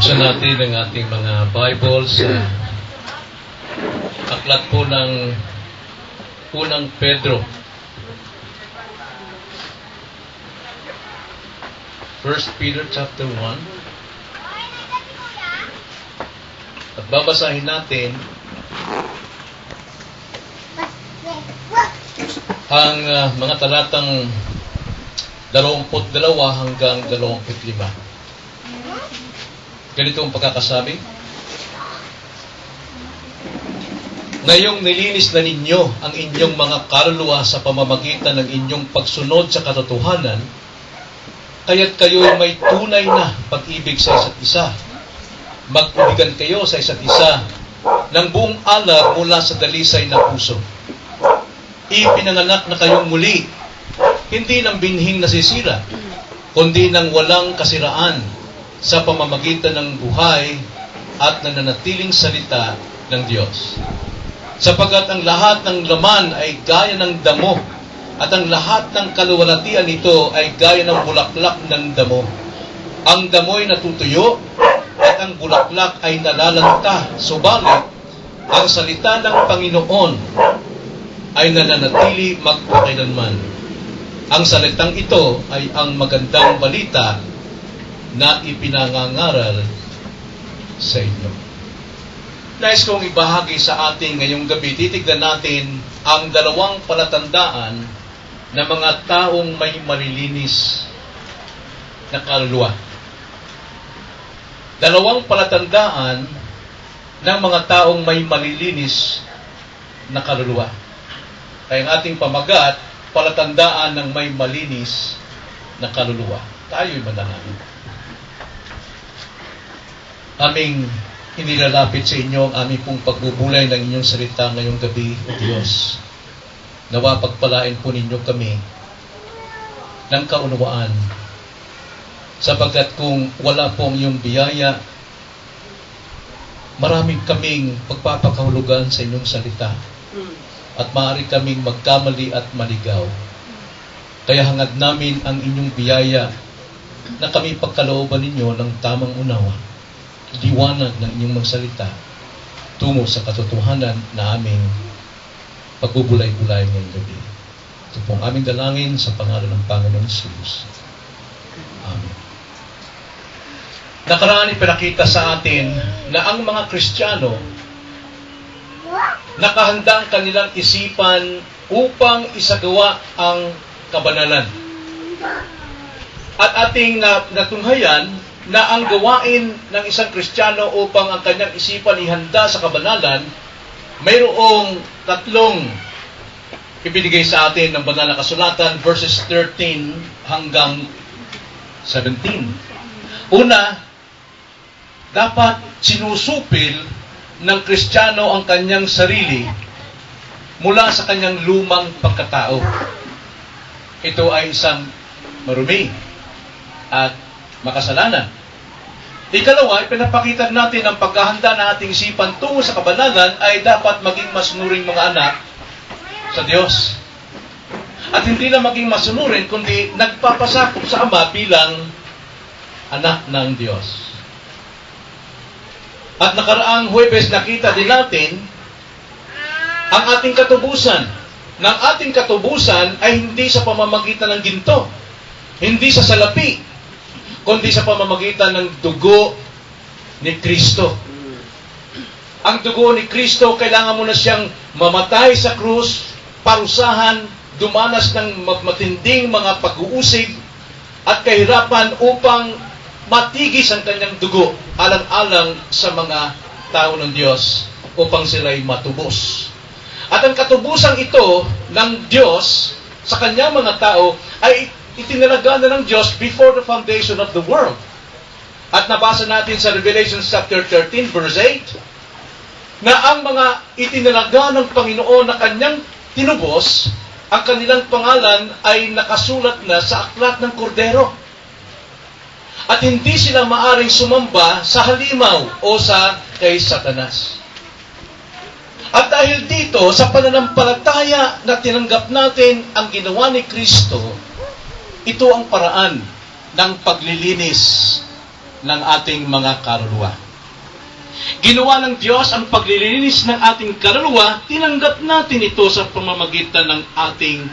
Buksan natin ang ating mga Bibles sa aklat po ng unang Pedro. 1 Peter chapter 1. At babasahin natin ang mga talatang 22 hanggang 25. Ganito ang pagkakasabi. Ngayong nilinis na ninyo ang inyong mga kaluluwa sa pamamagitan ng inyong pagsunod sa katotohanan, kaya't kayo may tunay na pag-ibig sa isa't isa. Mag-ubigan kayo sa isa't isa ng buong alab mula sa dalisay na puso. Ipinanganak na kayong muli, hindi ng binhing nasisira, kundi ng walang kasiraan sa pamamagitan ng buhay at nananatiling salita ng Diyos. Sapagkat ang lahat ng laman ay gaya ng damo, at ang lahat ng kaluwalhatian nito ay gaya ng bulaklak ng damo. Ang damo'y natutuyo, at ang bulaklak ay nalalanta. Subalit, ang salita ng Panginoon ay nananatili magpakailanman. Ang salitang ito ay ang magandang balita na ipinangangaral sa inyo. Nais kong ibahagi sa ating ngayong gabi, titignan natin ang dalawang palatandaan ng mga taong may malilinis na kaluluwa. Dalawang palatandaan ng mga taong may malilinis na kaluluwa. Kaya ang ating pamagat, palatandaan ng may malinis na kaluluwa. Tayo'y manalangin. Aming inilalapit sa inyo ang aming pong pagbubulay ng inyong salita ngayong gabi, O Diyos. Nawa pagpalain po ninyo kami ng kaunawaan, sapagkat kung wala pong iyong biyaya, maraming kaming pagpapakahulugan sa inyong salita at maaari kaming magkamali at maligaw. Kaya hangad namin ang inyong biyaya na kami pagkalooban ninyo ng tamang unawa, liwanag ng inyong mga salita tungo sa katotohanan na aming pagbubulay-bulay ngayong gabi. Ito pong aming dalangin sa pangalan ng Panginoong Jesus. Amen. Nakaraan ipinakita sa atin na ang mga Kristiyano nakahanda ang kanilang isipan upang isagawa ang kabanalan. At ating natunghayan na ang gawain ng isang Kristiyano upang ang kanyang isipan ihanda sa kabanalan, mayroong tatlong ibinigay sa atin ng banal na kasulatan, verses 13 hanggang 17. Una, dapat sinusupil ng Kristiyano ang kanyang sarili mula sa kanyang lumang pagkatao. Ito ay isang marumi at makasalanan. Ikalawa, pinapakita natin ang paghahanda ng ating isipan tungo sa kabanalan ay dapat maging masunuring mga anak sa Diyos. At hindi lang maging masunurin, kundi nagpapasakop sa Ama bilang anak ng Diyos. At nakaraang Huwebes nakita din natin ang ating katubusan. Ng ating katubusan ay hindi sa pamamagitan ng ginto, hindi sa salapi, kundi sa pamamagitan ng dugo ni Kristo. Ang dugo ni Kristo, kailangan mo na siyang mamatay sa krus, parusahan, dumanas ng matinding mga pag-uusig at kahirapan upang matigis ang kanyang dugo alang-alang sa mga tao ng Diyos upang sila'y matubos. At ang katubusang ito ng Diyos sa kanyang mga tao ay itinalaga na ng Diyos before the foundation of the world. At nabasa natin sa Revelation chapter 13 verse 8 na ang mga itinalaga ng Panginoon na kanyang tinubos, ang kanilang pangalan ay nakasulat na sa aklat ng Kordero. At hindi sila maaring sumamba sa halimaw o sa kay Satanas. At dahil dito, sa pananampalataya na tinanggap natin ang ginawa ni Kristo, ito ang paraan ng paglilinis ng ating mga kaluluwa. Ginawa ng Diyos ang paglilinis ng ating kaluluwa, tinanggap natin ito sa pamamagitan ng ating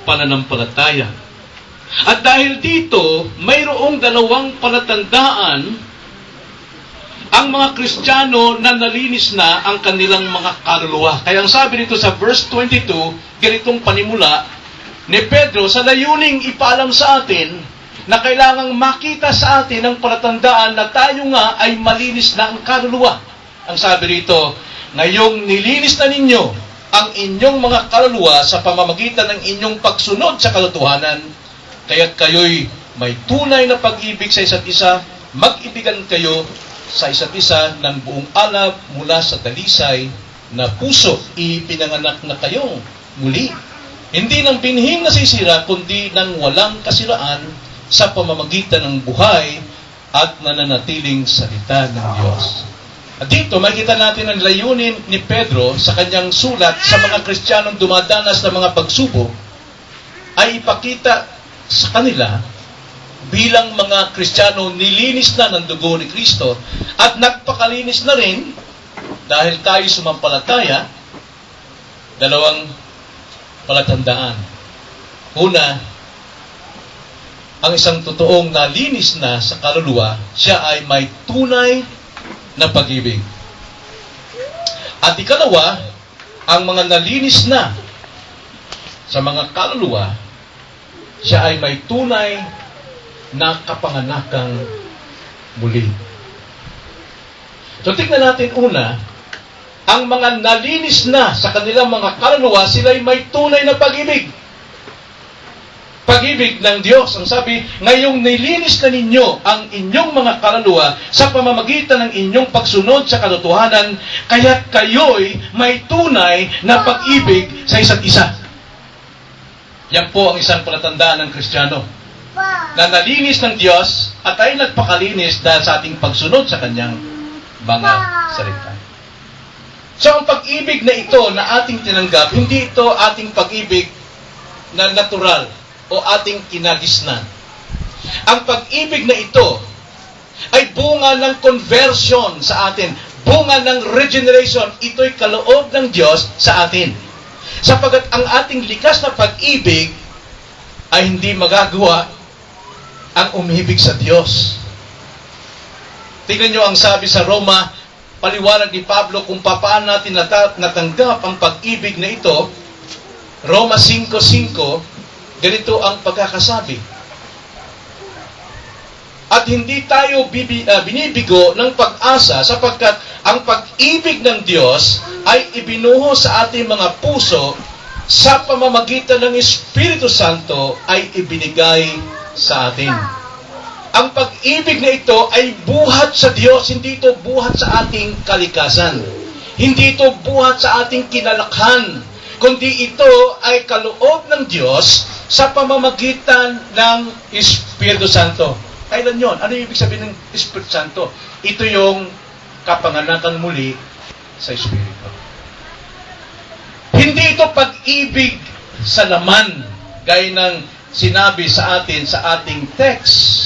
pananampalataya. At dahil dito, mayroong dalawang palatandaan ang mga Kristiyano na nalinis na ang kanilang mga kaluluwa. Kaya ang sabi dito sa verse 22, ganitong panimula ni Pedro sa layuning ipaalam sa atin na kailangang makita sa atin ang palatandaan na tayo nga ay malinis na ang kaluluwa. Ang sabi rito, ngayong nilinis na ninyo ang inyong mga kaluluwa sa pamamagitan ng inyong pagsunod sa katotohanan, kaya't kayo'y may tunay na pag-ibig sa isa't isa, mag-ibigan kayo sa isa't isa ng buong alab mula sa dalisay na puso. Ipinanganak na kayong muli. Hindi ng binhing nasisira, kundi ng walang kasiraan sa pamamagitan ng buhay at nananatiling salita ng Diyos. At dito, makita natin ang layunin ni Pedro sa kanyang sulat sa mga Kristiyanong dumadanas ng mga pagsubok ay ipakita sa kanila bilang mga Kristiyano nilinis na ng dugo ni Kristo at nagpakalinis na rin dahil tayo sumampalataya. Dalawang palatandaan. Una, ang isang totoong nalinis na sa kaluluwa, siya ay may tunay na pag-ibig. At ikalawa, ang mga nalinis na sa mga kaluluwa, siya ay may tunay na kapanganakang muli. So tingnan natin una, ang mga nalinis na sa kanilang mga kaluluwa, sila ay may tunay na pag-ibig. Pag-ibig ng Diyos. Ang sabi, ngayong nilinis na ninyo ang inyong mga kaluluwa sa pamamagitan ng inyong pagsunod sa katotohanan, kaya't kayo'y may tunay na pag-ibig sa isa't isa. Yan po ang isang palatandaan ng Kristiyano. Na nalinis ng Diyos at ay nagpakalinis dahil sa ating pagsunod sa Kanyang mga salita. So ang pag-ibig na ito na ating tinanggap, hindi ito ating pag-ibig na natural o ating kinagisnan. Ang pag-ibig na ito ay bunga ng conversion sa atin, bunga ng regeneration. Ito'y kaloob ng Diyos sa atin. Sapagat ang ating likas na pag-ibig ay hindi magagawa ang umibig sa Diyos. Tingnan nyo ang sabi sa Roma, paliwanag ni Pablo kung paano natin natanggap ang pag-ibig na ito. Roma 5:5, ganito ang pagkakasabi. At hindi tayo binibigo ng pag-asa sapagkat ang pag-ibig ng Diyos ay ibinuho sa ating mga puso sa pamamagitan ng Espiritu Santo ay ibinigay sa atin. Ang pag-ibig na ito ay buhat sa Diyos, hindi ito buhat sa ating kalikasan. Hindi ito buhat sa ating kinalakhan, kundi ito ay kaloob ng Diyos sa pamamagitan ng Espiritu Santo. Kailan yon? Ano yung ibig sabihin ng Espiritu Santo? Ito yung kapanganakan muli sa Espiritu. Hindi ito pag-ibig sa laman, gaya ng sinabi sa atin sa ating text.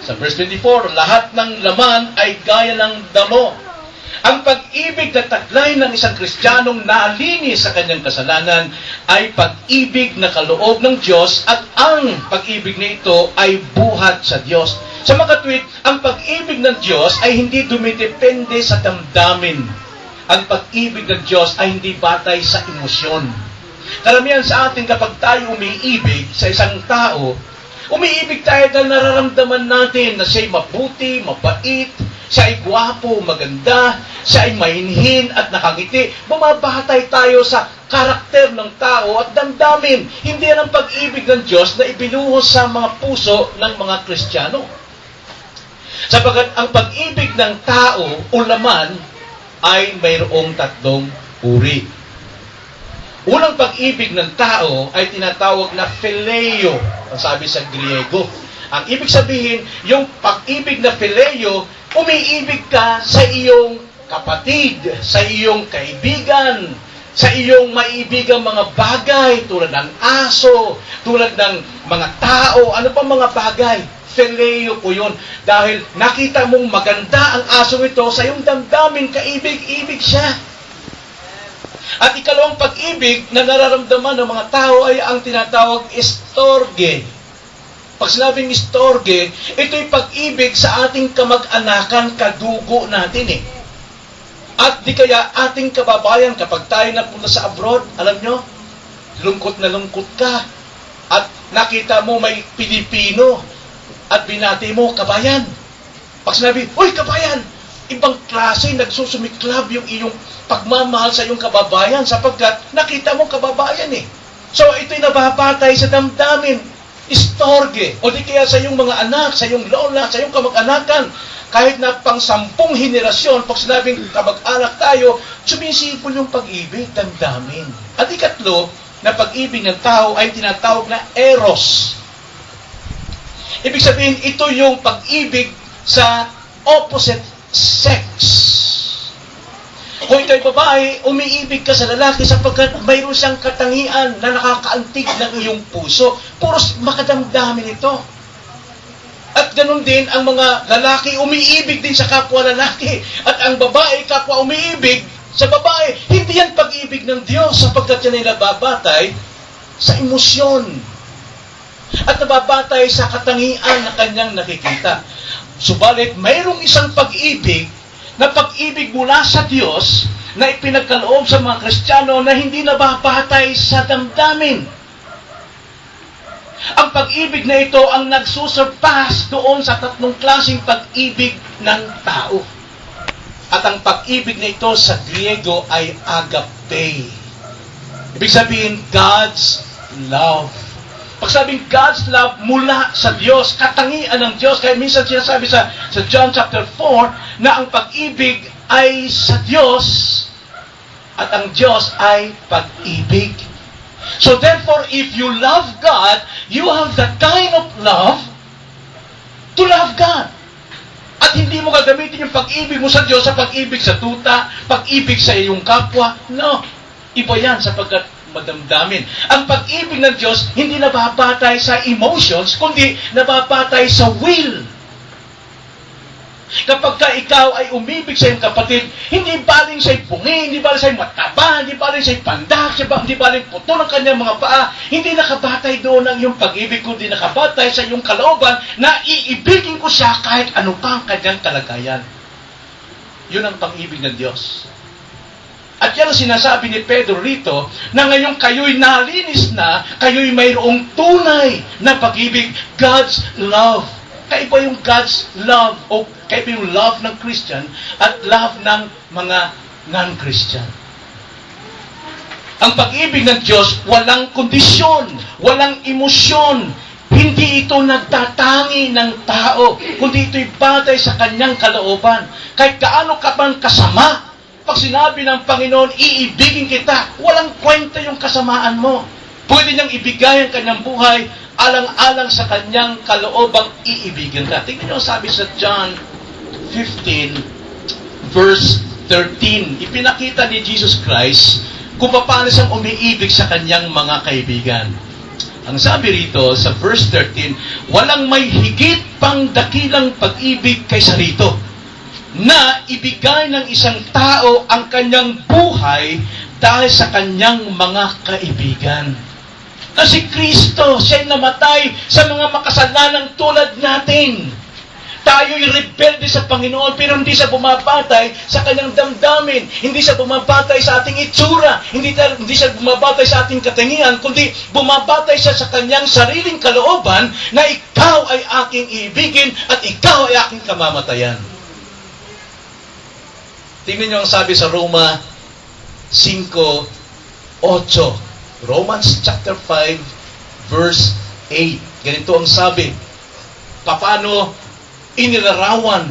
Sa verse 24, lahat ng laman ay gaya ng damo. Ang pag-ibig na taglay ng isang Kristiyanong nalinis sa kanyang kasalanan ay pag-ibig na kaloob ng Diyos at ang pag-ibig na ito ay buhat sa Diyos. Sa mga tweet, ang pag-ibig ng Diyos ay hindi dumidepende sa damdamin. Ang pag-ibig ng Diyos ay hindi batay sa emosyon. Karamihan sa atin kapag tayo umiibig sa isang tao, umiibig tayo dahil nararamdaman natin na siya'y mabuti, mabait, siya ay gwapo, maganda, siya ay mainhin at nakangiti. Bumabatay tayo sa karakter ng tao at damdamin. Hindi yan ang pag-ibig ng Diyos na ibinuhos sa mga puso ng mga Kristiyano. Sapagat ang pag-ibig ng tao o laman ay mayroong tatlong uri. Unang pag-ibig ng tao ay tinatawag na phileo, ang sabi sa Griego. Ang ibig sabihin, yung pag-ibig na phileo, umiibig ka sa iyong kapatid, sa iyong kaibigan, sa iyong maibigang mga bagay, tulad ng aso, tulad ng mga tao, ano pa mga bagay. Phileo ko yun. Dahil nakita mong maganda ang asong ito, sa iyong damdamin, kaibig-ibig siya. At ikalawang pag-ibig na nararamdaman ng mga tao ay ang tinatawag storge. Pag sinabing storge, ito'y pag-ibig sa ating kamag-anakan, kadugo natin eh. At di kaya ating kababayan, kapag tayo napunta sa abroad, alam nyo, lungkot na lungkot ka. At nakita mo may Pilipino at binati mo, kabayan. Pag sinabi, uy, kabayan, ibang klase, nagsusumiklab yung iyong pagmamahal sa iyong kababayan sapagkat nakita mo kababayan eh. So ito'y nababatay sa damdamin, istorge, o di kaya sa iyong mga anak, sa iyong lola, sa iyong kamag-anakan. Kahit na pang 10 henerasyon, pag sinabing kamag-anak tayo, sumisipol yung pag-ibig, damdamin. At ikatlo, na pag-ibig ng tao ay tinatawag na eros. Ibig sabihin, ito yung pag-ibig sa opposite sex. Kung ito'y babae, umiibig ka sa lalaki sapagkat mayroon siyang katangian na nakakaantig ng iyong puso. Puros makadamdamin ito. At ganun din ang mga lalaki, umiibig din sa kapwa lalaki. At ang babae, kapwa umiibig sa babae. Hindi yan pag-ibig ng Diyos sapagkat yan ay nababatay sa emosyon. At nababatay sa katangian na kanyang nakikita. Subalit, mayroong isang pag-ibig na pag-ibig mula sa Diyos na ipinagkaloob sa mga Kristiyano na hindi nababatay sa damdamin. Ang pag-ibig na ito ang nagsusurpass doon sa 3 klaseng pag-ibig ng tao. At ang pag-ibig na ito sa Griego ay agape. Ibig sabihin, God's love. Pag sabing God's love mula sa Diyos, katangian ng Diyos. Kaya minsan sinasabi sa John chapter 4 na ang pag-ibig ay sa Diyos at ang Diyos ay pag-ibig. So therefore, if you love God, you have the kind of love to love God. At hindi mo gagamitin yung pag-ibig mo sa Diyos sa pag-ibig sa tuta, pag-ibig sa iyong kapwa. No. Iba yan sapagkat madamdamin. Ang pag-ibig ng Diyos hindi nababatay sa emotions, kundi nababatay sa will. Kapag ka ikaw ay umibig sa iyong kapatid, hindi baling sa'y pungi, hindi baling sa'y mataba, hindi baling sa'y pandak, hindi baling puto ng kanyang mga paa, hindi nakabatay doon ang iyong pag-ibig, kundi nakabatay sa iyong kalooban na iibigin ko siya kahit ano pa ang kanyang kalagayan. Yun ang pag-ibig ng Diyos. At yan ang sinasabi ni Pedro rito, na ngayon kayo'y nalinis na, kayo'y mayroong tunay na pag-ibig, God's love. Kaiba yung God's love o kaiba yung love ng Christian at love ng mga non-Christian. Ang pag-ibig ng Diyos, walang kondisyon, walang emosyon. Hindi ito nagtatangi ng tao, kundi ito'y batay sa kanyang kalooban. Kahit gaano ka bang kasama, pag sinabi ng Panginoon, iibigin kita, walang kwenta yung kasamaan mo. Pwede niyang ibigay ang kanyang buhay alang-alang sa kanyang kaloobang iibigin ka. Tingnan niyo sabi sa John 15, verse 13. Ipinakita ni Jesus Christ kung paano siyang umiibig sa kanyang mga kaibigan. Ang sabi rito sa verse 13, walang may higit pang dakilang pag-ibig kaysa rito, na ibigay ng isang tao ang kanyang buhay dahil sa kanyang mga kaibigan. Na si Kristo, siya'y namatay sa mga makasalanang tulad natin. Tayo'y rebelde sa Panginoon, pero hindi siya bumabatay sa kanyang damdamin. Hindi siya bumabatay sa ating itsura. Hindi siya bumabatay sa ating katangian, kundi bumabatay siya sa kanyang sariling kalooban na ikaw ay aking ibigin at ikaw ay aking kamamatayan. Tingnan niyo ang sabi sa Roma 5:8. Romans chapter 5, verse 8. Ganito ang sabi. Paano inilarawan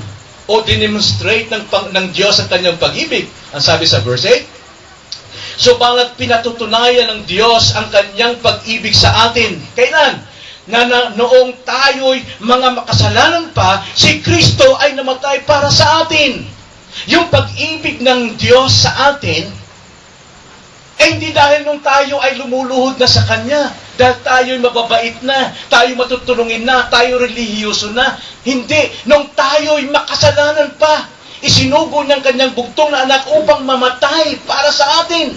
o dinemonstrate ng Diyos ang kanyang pag-ibig? Ang sabi sa verse 8, subalit pinatutunayan ng Diyos ang kanyang pag-ibig sa atin. Kailan? Na noong tayo'y mga makasalanan pa, si Kristo ay namatay para sa atin. Yung pag-ibig ng Diyos sa atin, eh hindi dahil nung tayo ay lumuluhod na sa Kanya. Dahil tayo'y mababait na, tayo matutulungin na, tayo relihiyoso na. Hindi. Nung tayo'y makasalanan pa, isinugo niyang kanyang bugtong na anak upang mamatay para sa atin.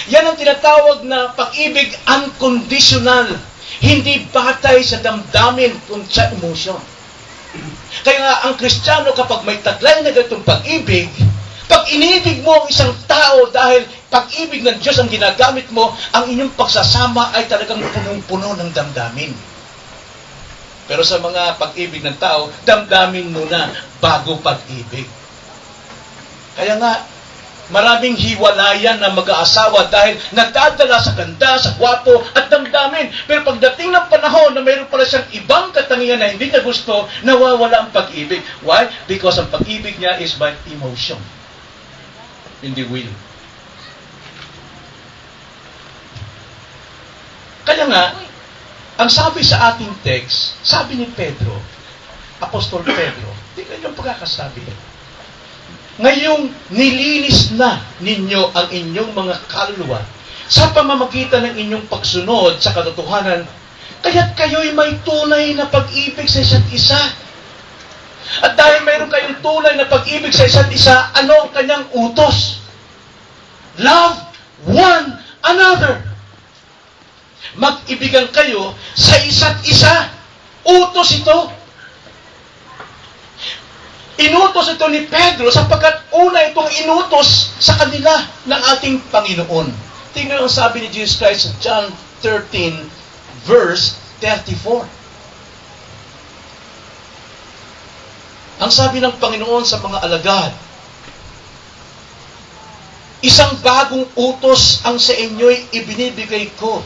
Yan ang tinatawag na pag-ibig unconditional. Hindi batay sa damdamin kundi sa emosyon. Kaya nga, ang Kristiyano kapag may taglay na ganitong pag-ibig, pag inibig mo ang isang tao dahil pag-ibig ng Diyos ang ginagamit mo, ang inyong pagsasama ay talagang punong-puno ng damdamin. Pero sa mga pag-ibig ng tao, damdamin muna bago pag-ibig. Kaya nga, maraming hiwalayan na mag-aasawa dahil nagdadala sa ganda, sa gwapo, at damdamin. Pero pagdating ng panahon na mayroon pala siyang ibang katangian na hindi niya gusto, nawawala ang pag-ibig. Why? Because ang pag-ibig niya is by emotion. Hindi will. Kaya nga, ang sabi sa ating text, sabi ni Pedro, Apostol Pedro, tingnan yung pagkakasabi. Ngayong nilinis na ninyo ang inyong mga kaluluwa sa pamamagitan ng inyong pagsunod sa katotohanan, kaya't kayo'y may tunay na pag-ibig sa isa't isa. At dahil mayroon kayong tunay na pag-ibig sa isa't isa, ano ang kanyang utos? Love one another. Mag-ibigan kayo sa isa't isa. Utos ito. Inutos ito ni Pedro sapagkat una itong inutos sa kanila ng ating Panginoon. Tingnan ang sabi ni Jesus Christ sa John 13, verse 34. Ang sabi ng Panginoon sa mga alagad, isang bagong utos ang sa inyo'y ibinibigay ko,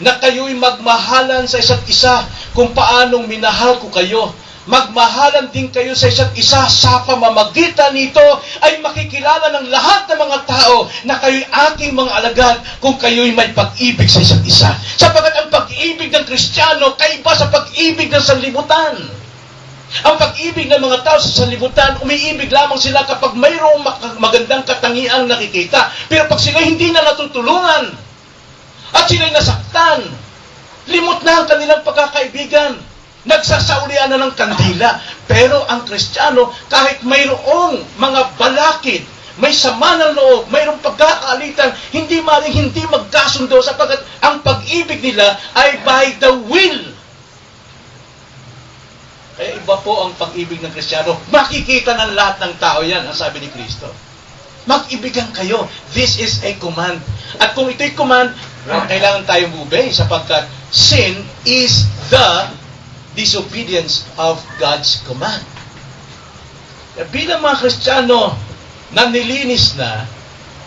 na kayo'y magmahalan sa isa't isa kung paanong minahal ko kayo. Magmahalan din kayo sa isa't isa sa pamamagitan nito ay makikilala ng lahat ng mga tao na kayo'y aking mga alagad kung kayo'y may pag-ibig sa isa't isa. Sapagkat ang pag-ibig ng Kristiyano kaiba sa pag-ibig ng sanlibutan. Ang pag-ibig ng mga tao sa sanlibutan, umiibig lamang sila kapag mayroong magandang katangiang nakikita. Pero pag sila hindi na natutulungan at sila'y nasaktan, limot na ang kanilang pagkakaibigan. Nagsasaulian na ng kandila. Pero ang Kristiyano, kahit mayroong mga balakid, may sama ng loob, mayroong pagkakaalitan, hindi magkasundo sapagkat ang pag-ibig nila ay by the will. Kaya iba po ang pag-ibig ng Kristiyano. Makikita ng lahat ng tao yan, ang sabi ni Kristo. Mag-ibigan kayo. This is a command. At kung ito'y command, kailangan tayong obey sapagkat sin is the disobedience of God's command. Bilang mga Kristiyano na nilinis na,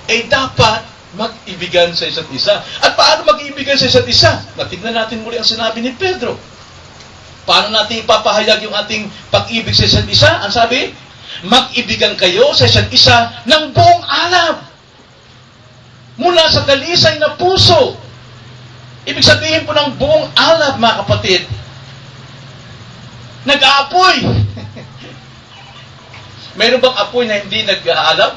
ay dapat mag-ibigan sa isa't isa. At paano mag-ibigan sa isa't isa? Tignan natin muli ang sinabi ni Pedro. Paano natin ipapahayag yung ating pag-ibig sa isa't isa? Ang sabi, mag-ibigan kayo sa isa't isa ng buong alab. Mula sa dalisay na puso. Ibig sabihin po ng buong alab, mga kapatid, nag-aapoy. Mayroon bang apoy na hindi nag-aalab?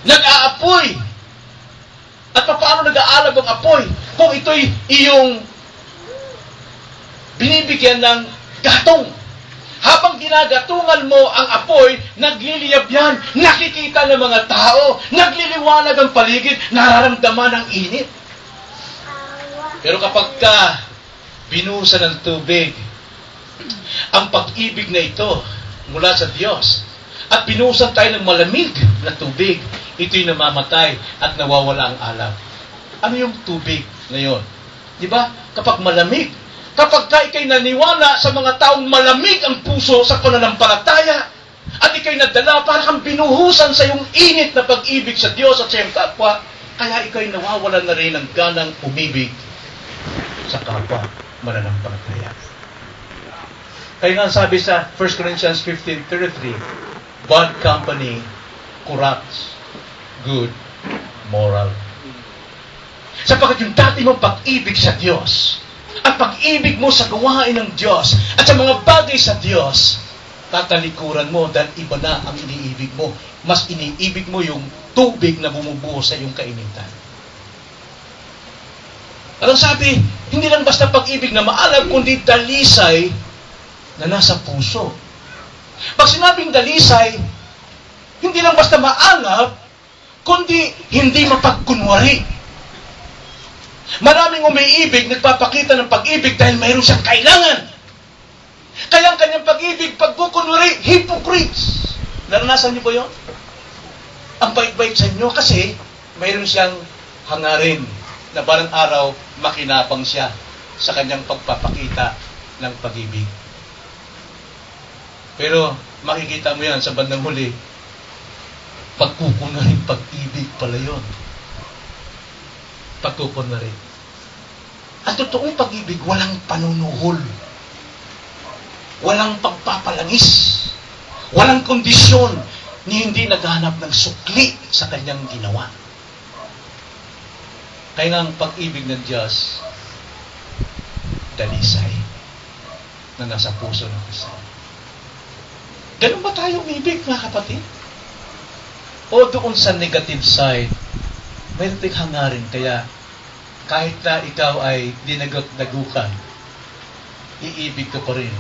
Nag-aapoy. At paano nag-aalab ang apoy? Kung ito'y iyong binibigyan ng gatong. Habang ginagatungan mo ang apoy, nagliliyab yan. Nakikita ng mga tao. Nagliliwanag ang paligid. Nararamdaman ang init. Pero kapag ka binuhusan ng tubig, ang pag-ibig na ito mula sa Diyos, at binuhusan tayo ng malamig na tubig, ito'y namamatay at nawawala ang alab. Ano yung tubig na yun? Diba? Kapag malamig, kapag ka ikay naniwala sa mga taong malamig ang puso sa pananampalataya, at ikay nadala para kang binuhusan sa iyong init na pag-ibig sa Diyos at sa iyong kapwa, kaya ikay nawawalan na rin ng ganang umibig sa kapwa mananampalataya. Kaya nga sabi sa 1 Corinthians 15:33, bad company corrupts good moral. Sapagkat yung dati mong pag-ibig sa Diyos, ang pag-ibig mo sa gawain ng Diyos, at sa mga bagay sa Diyos, tatalikuran mo dahil iba na ang iniibig mo. Mas iniibig mo yung tubig na bumubuhos sa iyong kainitan. At ang sabi, hindi lang basta pag-ibig na maalam, kundi dalisay na nasa puso. Pag sinabing dalisay, hindi lang basta maanap, kundi hindi mapagkunwari. Maraming umiibig, nagpapakita ng pag-ibig dahil mayroon siyang kailangan. Kaya ang kanyang pag-ibig, pagkukunwari, hypocrites. Naranasan niyo ba yun? Ang bait-bait sa inyo kasi mayroon siyang hangarin na balang araw makinapang siya sa kanyang pagpapakita ng pag-ibig. Pero makikita mo yan sa bandang huli, pagkukunwaring pag-ibig pala yun. Pagkukunwari. Ang totoong pag-ibig, walang panunuhol. Walang pagpapalangis. Walang kondisyon ni hindi naghanap ng sukli sa kanyang ginawa. Kaya nga ang pag-ibig ng Diyos, dalisay na nasa puso ng Kristo. Ganun ba tayo umibig, mga kapatid? O doon sa negative side, mayroon tayong hangarin, kaya kahit na ikaw ay dinagot-dagukan, iibig ka pa rin.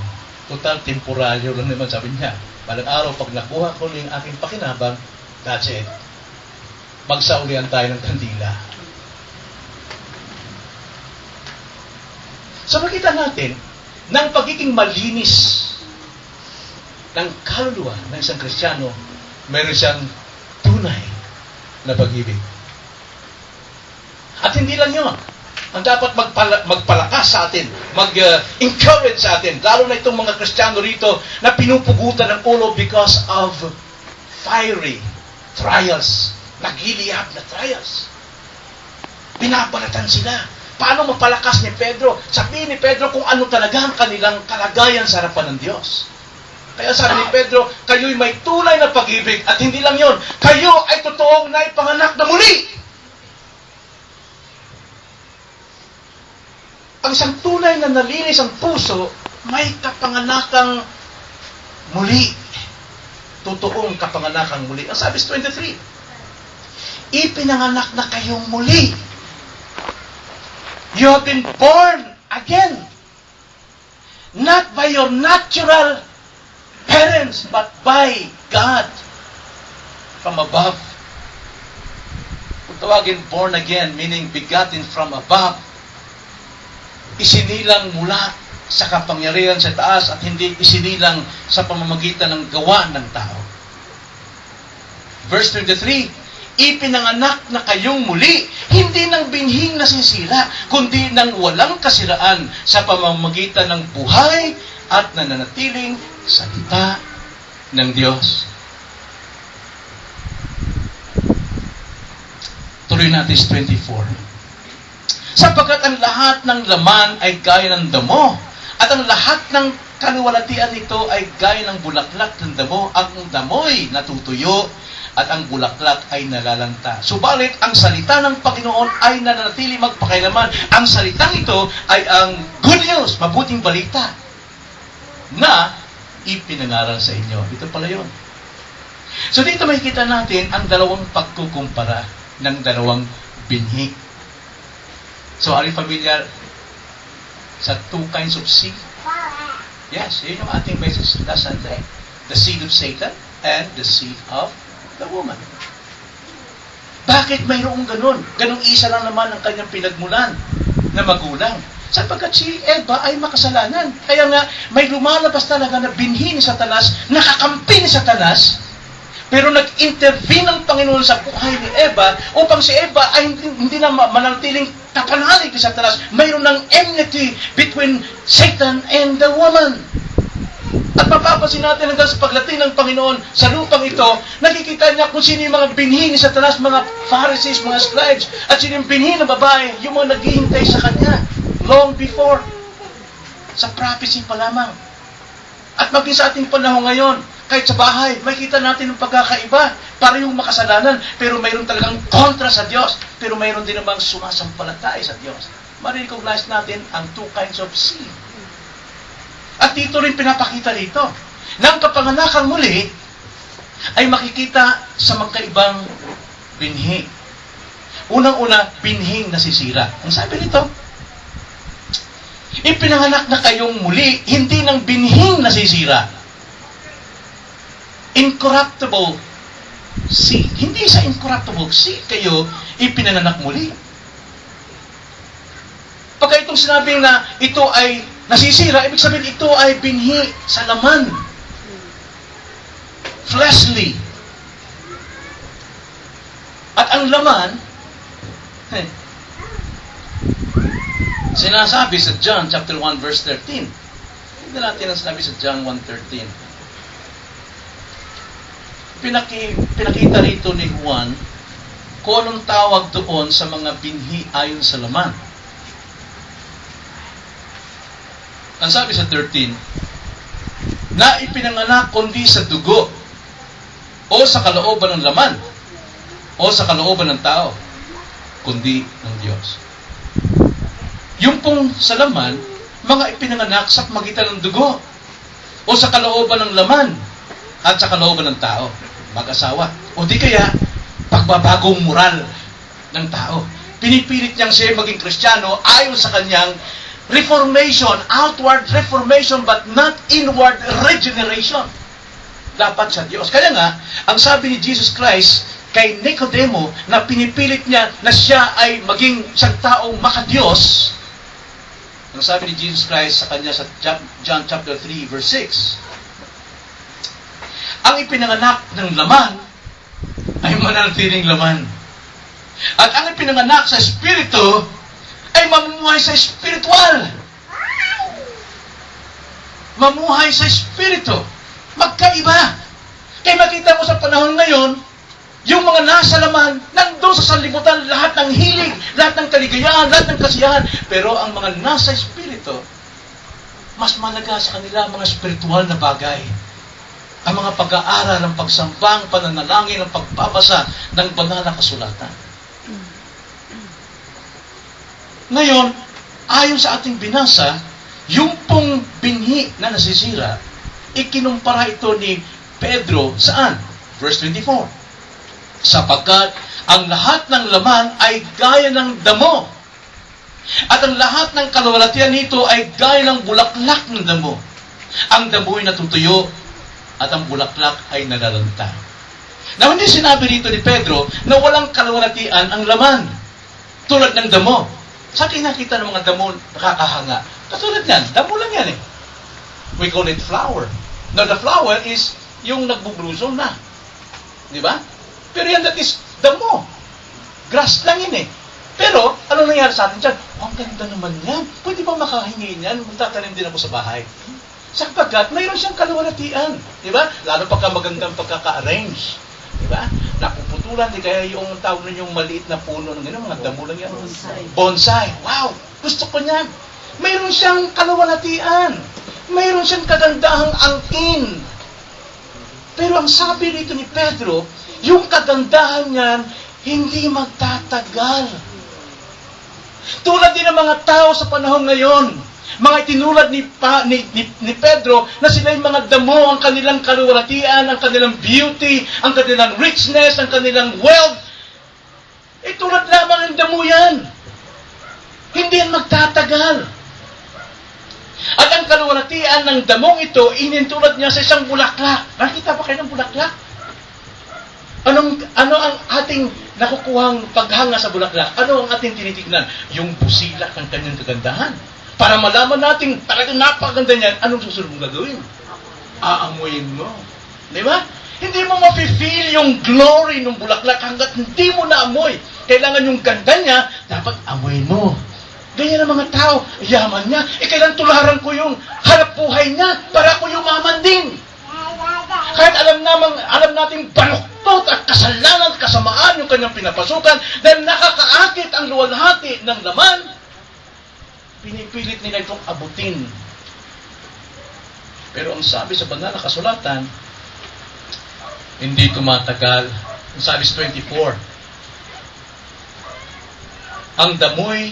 Total, temporaryo lang naman, sabi niya. Balang araw, pag nakuha ko ng aking pakinabang, that's it. Magsaulian tayo ng kandila. So makita natin, ng pagiging malinis ng kaluluwa ng isang Kristiyano, meron siyang tunay na pag-ibig. At hindi lang yun. Ang dapat magpalakas sa atin, mag-encourage sa atin, lalo na itong mga Kristiyano rito na pinupugutan ng ulo because of fiery trials, naghiliyab na trials. Binabalatan sila. Paano mapalakas ni Pedro? Sabihin ni Pedro kung ano talaga ang kanilang kalagayan sa harapan ng Diyos. Kaya sabi ni Pedro, kayo'y may tunay na pag-ibig at hindi lang yon, kayo ay totoong naipanganak na muli. Ang isang tunay na nalinis ang puso, may kapanganakang muli. Totoong kapanganakang muli. Ang sabi sa 23, ipinanganak na kayong muli. You have been born again. Not by your natural parents, but by God from above. Kung tawagin born again, meaning begotten from above, isinilang mula sa kapangyarihan sa taas at hindi isinilang sa pamamagitan ng gawa ng tao. Verse 23, ipinanganak na kayong muli, hindi ng binhing nasisira, kundi ng walang kasiraan sa pamamagitan ng buhay at nananatiling salita ng Diyos. Tuloy natin sa 24. Sapagkat ang lahat ng laman ay gaya ng damo, at ang lahat ng kaluwalhatian nito ay gaya ng bulaklak ng damo. Ang damo'y natutuyo, at ang bulaklak ay nalalanta. Subalit, ang salita ng Panginoon ay nananatili magpakailaman. Ang salitang ito ay ang good news, mabuting balita, na ipinangaral sa inyo. Ito pala yun. So dito makikita natin ang dalawang pagkukumpara ng dalawang binhi. So are you familiar sa two kinds of seed? Yes, yun yung ating message last Sunday. The seed of Satan and the seed of the woman. Bakit mayroong ganun? Ganung isa lang naman ang kanyang pinagmulan na magulang. Sapagkat si Eva ay makasalanan. Kaya nga, may lumalabas talaga na binhi ni Satanas, nakakampi ni Satanas, pero nag-intervene ang Panginoon sa buhay ni Eva upang si Eva ay hindi na mananatiling kapanalig ni Satanas. Mayroon ng enmity between Satan and the woman. At mapapansin natin hanggang sa paglating ng Panginoon sa lupang ito, nakikita niya kung sino yung mga binhi ni Satanas, mga Pharisees, mga scribes, at sino yung binhi ng babae, yung mga naghihintay sa kanya long before. Sa prophecy pa lamang. At maging sa ating panahon ngayon, kahit sa bahay, makikita natin ang pagkakaiba. Parehong makasalanan, pero mayroon talagang kontra sa Diyos. Pero mayroon din namang sumasampalataya sa Diyos. Ma-recognize natin ang two kinds of seed. At dito rin pinapakita dito. Nang kapanganakan muli, ay makikita sa magkaibang binhi. Unang-una, binhing nasisira. Ang sabi nito, Ipinanganak na kayong muli, hindi ng binhing nasisira. Incorruptible seed. Hindi sa incorruptible seed kayo ipinanganak muli. Pagka itong sinabing na ito ay nasisira, ibig sabihin ito ay binhi sa laman. Fleshly. At ang laman, sinasabi sa John chapter 1 verse 13. Hindi natin ang sinabi sa John 1:13. Pinakita rito ni Juan kung anong tawag doon sa mga binhi ayon sa laman. Ang sabi sa 13, na ipinanganak kundi sa dugo o sa kalooban ng laman o sa kalooban ng tao, kundi ng Diyos. Yung pong sa laman, mga ipinanganak sa magitan ng dugo o sa kalooban ng laman at sa kalooban ng tao, mag-asawa. O di kaya, pagbabagong moral ng tao. Pinipilit niyang siya maging Kristiyano ayon sa kanyang reformation, outward reformation, but not inward regeneration. Dapat sa Diyos. Kaya nga, ang sabi ni Jesus Christ kay Nicodemo na pinipilit niya na siya ay maging isang taong makadiyos, ang sabi ni Jesus Christ sa kanya sa John chapter 3 verse 6, ang ipinanganak ng laman ay mananatiling laman. At ang ipinanganak sa Espiritu ay mamumuhay sa espiritual. Mamuhay sa Espiritu. Magkaiba. Kaya makita mo sa panahon ngayon, yung mga nasa laman, nandun sa sanlibutan, lahat ng hilig, lahat ng kaligayahan, lahat ng kasiyahan. Pero ang mga nasa Espiritu, mas malaga sa kanila mga espiritual na bagay. Ang mga pag-aaral, ang pagsambang, pananalangin, ang pagbabasa ng banal na kasulatan. Ngayon, ayon sa ating binasa, yung pong binhi na nasisira, ikinumpara ito ni Pedro saan? Verse 24. Sapagkat ang lahat ng laman ay gaya ng damo. At ang lahat ng kaluwalhatian nito ay gaya ng bulaklak ng damo. Ang damo ay natutuyo at ang bulaklak ay nalalanta. Na hindi sinabi rito ni Pedro na walang kaluwalhatian ang laman. Tulad ng damo. Sa akin nakita ng mga damo nakakahanga. Katulad yan, damo lang yan eh. We call it flower. Now the flower is yung nagbublusong na. Di ba? Pero yan, that is damo. Grass lang yun eh. Pero, ano nangyari sa atin dyan? Oh, ang ganda naman yan. Pwede ba makahingi yan? Magtatanim din ako sa bahay. Sapagkat, mayroon siyang kaluwalhatian. Di ba? Lalo pagka magandang pagkaka-arrange. Di ba? Napuputulan, di kaya yung tawag nun yung maliit na puno ng gano'n, mga damo lang yan. Bonsai. Wow! Gusto ko niyan. Mayroon siyang kaluwalhatian. Mayroon siyang kagandahang angkin. Pero ang sabi rito ni Pedro, yung kagandahan niyan, hindi magtatagal. Tulad din ng mga tao sa panahon ngayon, mga itinulad ni Pedro na sila yung mga damo, ang kanilang kaluwalhatian, ang kanilang beauty, ang kanilang richness, ang kanilang wealth. Tulad lamang ng damo yan. Hindi yan magtatagal. At ang kaluwalhatian ng damong ito, inintulad niya sa isang bulaklak. Nakita ba kayo ng bulaklak? Ano ang ating nakukuhang paghanga sa bulaklak? Ano ang ating tinitignan? Yung busilak ng kanyang kagandahan. Para malaman natin talagang napakaganda niyan, anong susunod mong gagawin? Aamuin mo. Di ba? Hindi mo mafe-feel yung glory ng bulaklak hanggat hindi mo naamoy. Kailangan yung ganda niya, dapat amoy mo. Ganyan ang mga tao, yaman niya. Kailan tularan ko yung hanap buhay niya para ako yumaman din. Kahit alam nating baluktot at kasalanan at kasamaan yung kanyang pinapasukan dahil nakakaakit ang luwalhati ng laman, pinipilit nila itong abutin. Pero ang sabi sa banal na kasulatan, hindi tumatagal. Ang sabi sa 24, ang damoy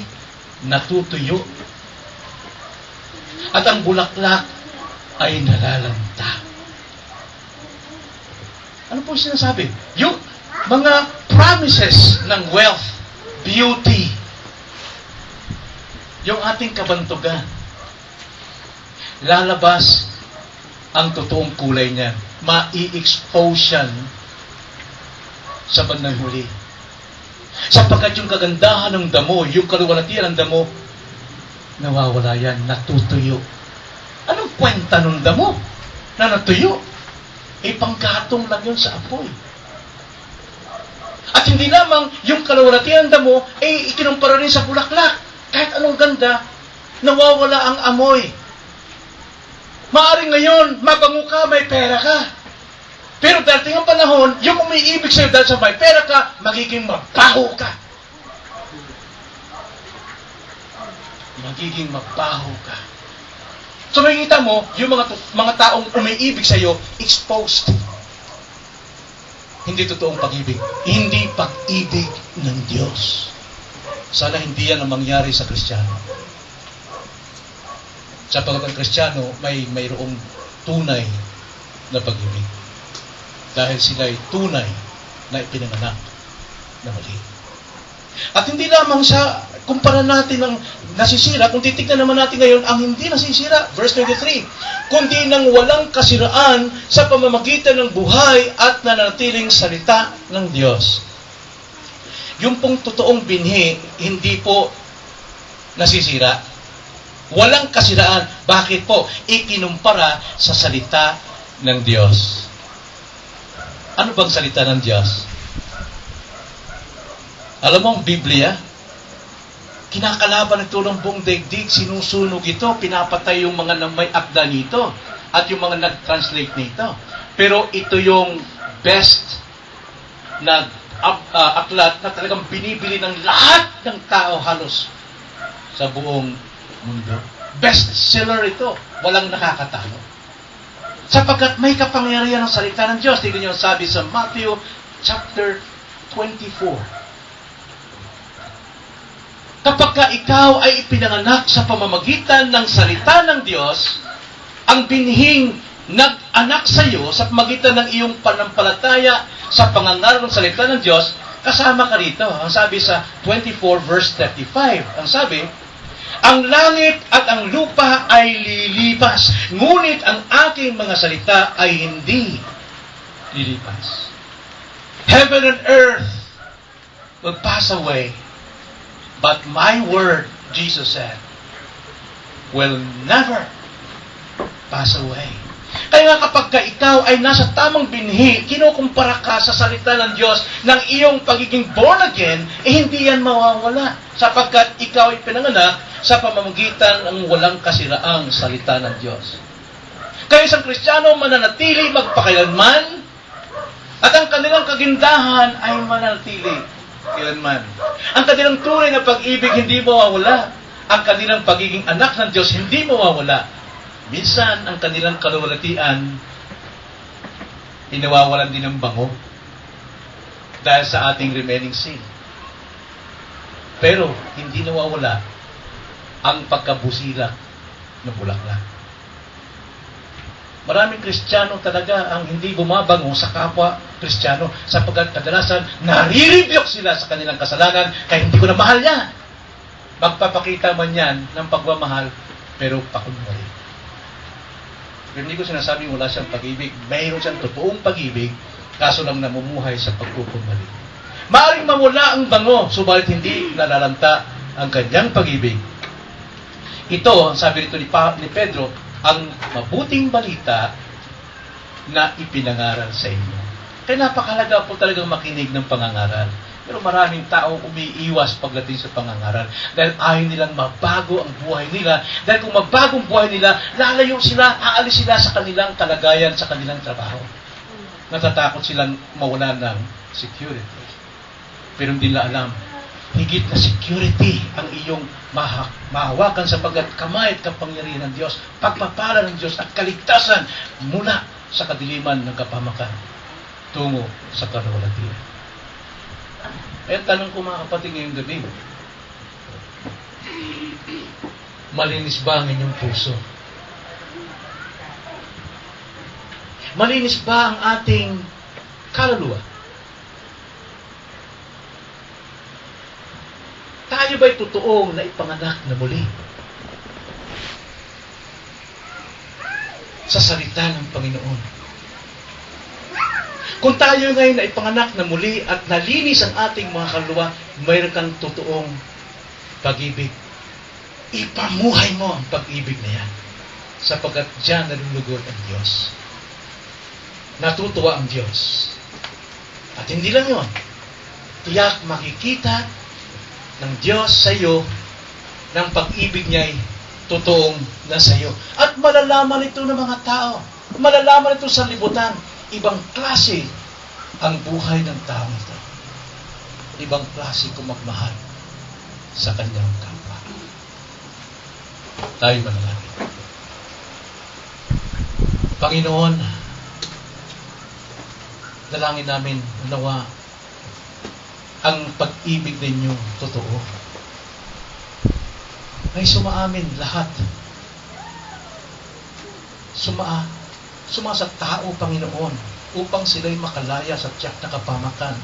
natutuyo at ang bulaklak ay nalalanta. Ano po sinasabi? Yung mga promises ng wealth, beauty, yung ating kabantugan, lalabas ang totoong kulay niya. Ma-i-expose yan sa bandang huli. Sapagkat yung kagandahan ng damo, yung kaluwalhatian ng damo, nawawala yan, natutuyo. Anong kwenta ng damo na natuyo? Panggatong lang yun sa apoy. At hindi lamang yung kaluwalhatian ng damo, ikinumpara rin sa bulaklak. Kahit anong ganda, nawawala ang amoy. Maaring ngayon, mabango ka, may pera ka. Pero darating ang panahon, yung umiibig sa'yo dahil sa may pera ka, magiging mabaho ka. Magiging mabaho ka. So makikita mo, yung mga taong umiibig sa'yo, exposed. Hindi totoong pag-ibig. Hindi pag-ibig ng Diyos. Sana hindi yan ang mangyari sa Kristiyano. Sapagkat ang Kristiyano, mayroong tunay na pag-ibig. Dahil sila'y tunay na ipinanganak na muli. At hindi lamang sa kumpara natin ang nasisira, kung titignan naman natin ngayon ang hindi nasisira, verse 23, kundi nang walang kasiraan sa pamamagitan ng buhay at nanatiling salita ng Diyos. Yung pong totoong binhi, hindi po nasisira. Walang kasiraan. Bakit po? Ikinumpara sa salita ng Diyos. Ano bang salita ng Diyos? Alam mo ang Biblia, kinakalaban ito ng buong daigdig, sinusunog ito, pinapatay yung mga may akda nito, at yung mga nag-translate nito. Pero ito yung best na aklat na talagang binibili ng lahat ng tao halos sa buong mundo. Best seller ito, walang nakakatalo. Sapagkat may kapangyarihan ng salita ng Diyos. Tignan niyo sabi sa Matthew chapter 24. Kapag ka ikaw ay ipinanganak sa pamamagitan ng salita ng Diyos, ang binhing nag-anak sa iyo sa pamamagitan ng iyong panampalataya sa pangangaral ng salita ng Diyos, kasama ka rito. Ang sabi sa 24 verse 35, ang sabi, ang langit at ang lupa ay lilipas, ngunit ang aking mga salita ay hindi lilipas. Heaven and earth will pass away, but my word, Jesus said, will never pass away. Kaya nga kapag ka ikaw ay nasa tamang binhi, kinukumpara ka sa salita ng Diyos ng iyong pagiging born again, hindi yan mawawala. Sapagkat ikaw ay pinanganak sa pamamagitan ng walang kasiraang salita ng Diyos. Kaya isang Kristiyano mananatili magpakailanman, at ang kanilang kagindahan ay mananatili kailanman. Ang kanilang tunay na pag-ibig hindi mawawala. Ang kanilang pagiging anak ng Diyos hindi mawawala. Minsan, ang kanilang kaluwalhatian, inawawalan din ng bango dahil sa ating remaining sin. Pero, hindi nawawala ang pagkabusila ng bulaklak. Maraming Kristiyano talaga ang hindi bumabango sa kapwa Kristiyano sapagkat kadalasan nariribyok sila sa kanilang kasalanan kaya hindi ko na mahal yan. Magpapakita man yan ng pagmamahal pero pakunwari. Pero hindi ko sinasabing wala siyang pag-ibig. Mayroon siyang totoong pag-ibig, kaso lang namumuhay sa pagkukumali. Maaring mamula ang bango, subalit hindi nalalanta ang kanyang pag-ibig. Ito, sabi rito ni Pedro, ang mabuting balita na ipinangaral sa inyo. Kaya napakahalaga po talagang makinig ng pangangaral. Pero maraming tao umiiwas pagdating sa pangangaral dahil ayaw nilang mabago ang buhay nila. Dahil kung mabago ang buhay nila, lalayo sila, aalis sila sa kanilang kalagayan, sa kanilang trabaho. Natatakot silang mawala ng security. Pero hindi nila alam, higit na security ang iyong mahawakan sapagkat kamay at kapangyarihan ng Diyos, pagpapala ng Diyos at kaligtasan mula sa kadiliman ng kapamakan tungo sa kaluwalhatian. Eh, tanong ko mga kapatid ngayong gabi, malinis ba ang inyong puso? Malinis ba ang ating kaluluwa? Tayo ba'y totoong na ipanganak na muli? sa salita ng Panginoon. Kung tayo ngayon ay ipanganak na muli at nalinis ang ating mga kaluluwa, mayroon kang totoong pag-ibig. Ipamuhay mo ang pag-ibig na yan. Sapagkat diyan nalulugod ang Diyos. Natutuwa ang Diyos. At hindi lang yun. Tiyak makikita ng Diyos sa iyo ng pag-ibig niya ay totoong nasa iyo. At malalaman ito ng mga tao. Malalaman ito sa libutan. Ibang klase ang buhay ng tao ito. Ibang klase kung magmahal sa kanyang kapwa. Tayo manalangin. Panginoon, dalangin namin nawa ang pag-ibig ninyo totoo ay sumaamin lahat. Suma sa tao, Panginoon, upang sila'y makalaya sa tiyak na kapamakan